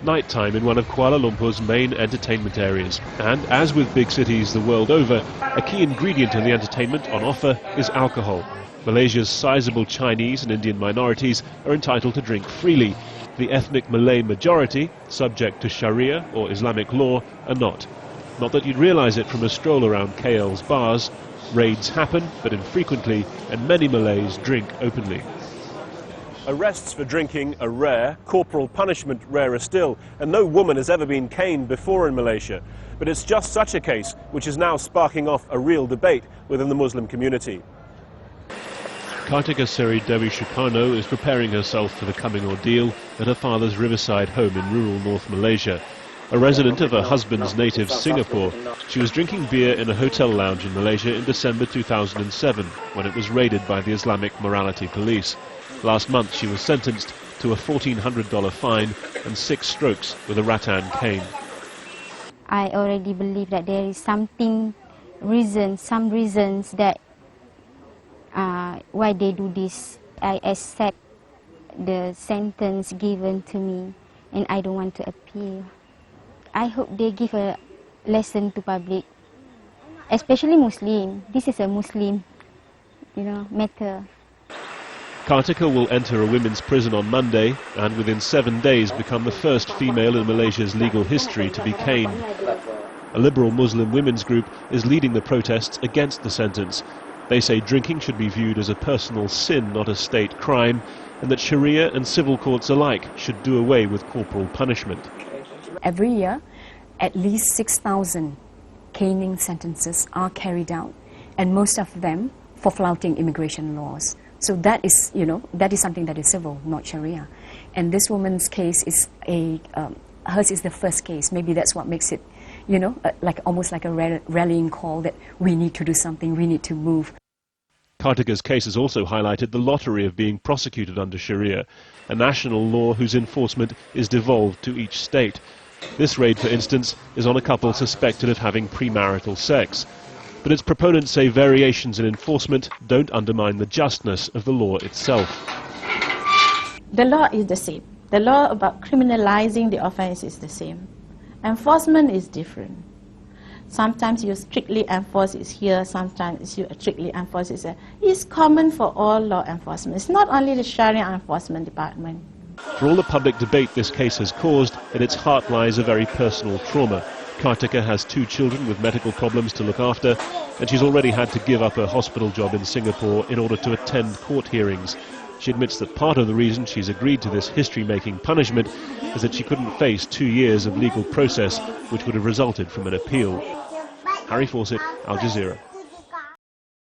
nighttime in one of Kuala Lumpur's main entertainment areas. And as with big cities the world over, a key ingredient in the entertainment on offer is alcohol. Malaysia's sizable Chinese and Indian minorities are entitled to drink freely. The ethnic Malay majority, subject to Sharia or Islamic law, are not. Not that you'd realise it from a stroll around KL's bars. Raids happen, but infrequently, and many Malays drink openly. Arrests for drinking are rare, corporal punishment rarer still, and no woman has ever been caned before in Malaysia. But it's just such a case which is now sparking off a real debate within the Muslim community. Kartika Seri Dewi Sukarno is preparing herself for the coming ordeal at her father's riverside home in rural North Malaysia. A resident of her husband's native Singapore, she was drinking beer in a hotel lounge in Malaysia in December 2007 when it was raided by the Islamic Morality Police. Last month she was sentenced to a $1,400 fine and 6 strokes with a rattan cane. I already believe that there is some reasons that why they do this. I accept the sentence given to me and I don't want to appeal. I hope they give a lesson to public, especially Muslim. This is a Muslim, matter. Kartika will enter a women's prison on Monday and within 7 days become the first female in Malaysia's legal history to be caned. A liberal Muslim women's group is leading the protests against the sentence. They say drinking should be viewed as a personal sin, not a state crime, and that Sharia and civil courts alike should do away with corporal punishment. Every year, at least 6,000 caning sentences are carried out, and most of them for flouting immigration laws. So that is, that is something that is civil, not Sharia. And this woman's case is hers is the first case. Maybe that's what makes it, almost like a rallying call that we need to do something, we need to move. Kartika's case has also highlighted the lottery of being prosecuted under Sharia, a national law whose enforcement is devolved to each state. This raid, for instance, is on a couple suspected of having premarital sex. But its proponents say variations in enforcement don't undermine the justness of the law itself. The law is the same. The law about criminalizing the offense is the same. Enforcement is different. Sometimes you strictly enforce it here, sometimes you strictly enforce it there. It's common for all law enforcement. It's not only the Sharia Enforcement Department. For all the public debate this case has caused, at its heart lies a very personal trauma. Kartika has 2 children with medical problems to look after, and she's already had to give up her hospital job in Singapore in order to attend court hearings. She admits that part of the reason she's agreed to this history-making punishment is that she couldn't face 2 years of legal process which would have resulted from an appeal. Harry Fawcett, Al Jazeera.